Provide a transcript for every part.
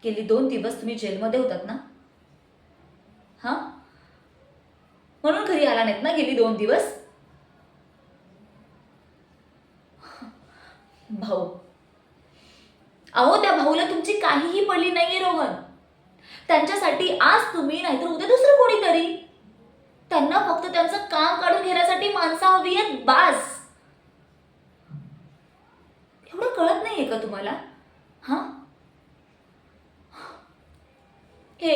गेली 2 दिवस तुम्ही जेलमध्ये होतात ना? हां, म्हणून घरी आला नाहीत ना गेली 2 दिवस? भाऊ, अहो त्या भाऊला तुमची काहीही पडली नाहीये रोहन. त्यांच्यासाठी आज तुम्ही नाहीतर उद्या दुसरं कोणीतरी. त्यांना फक्त त्यांचं काम काढून घेण्यासाठी माणसं हवी आहेत, बास. एवढं कळत नाहीये का तुम्हाला? हां, हे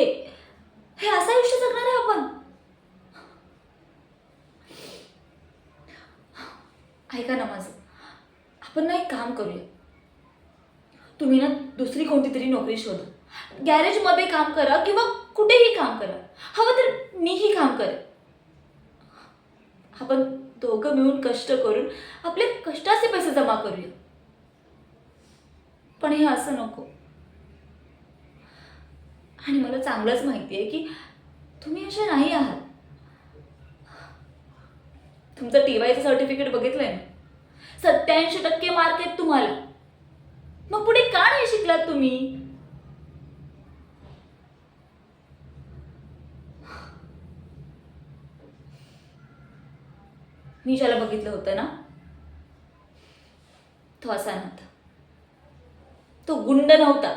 हे असं आयुष्य जगणार आहे आपण? ऐका ना माझं, आपण ना एक काम करूया. तुम्ही ना दुसरी कोणती तरी नोकरी शोधा. गॅरेजमध्ये काम करा किंवा कुठेही काम करा. हवं तर मीही काम करेन. आपण दोघं मिळून कष्ट करून आपले कष्टाचे पैसे जमा करूया. पण हे असं नको. आणि मला चांगलंच माहिती आहे की तुम्ही असे नाही आहात. तुमचं TYचं सर्टिफिकेट बघितलंय ना? 87% मार्क आहेत तुम्हाला. मग पुढे का नाही शिकलात तुम्ही? मी ज्याला बघितलं होतं ना, तो असा नव्हता. तो गुंड नव्हता.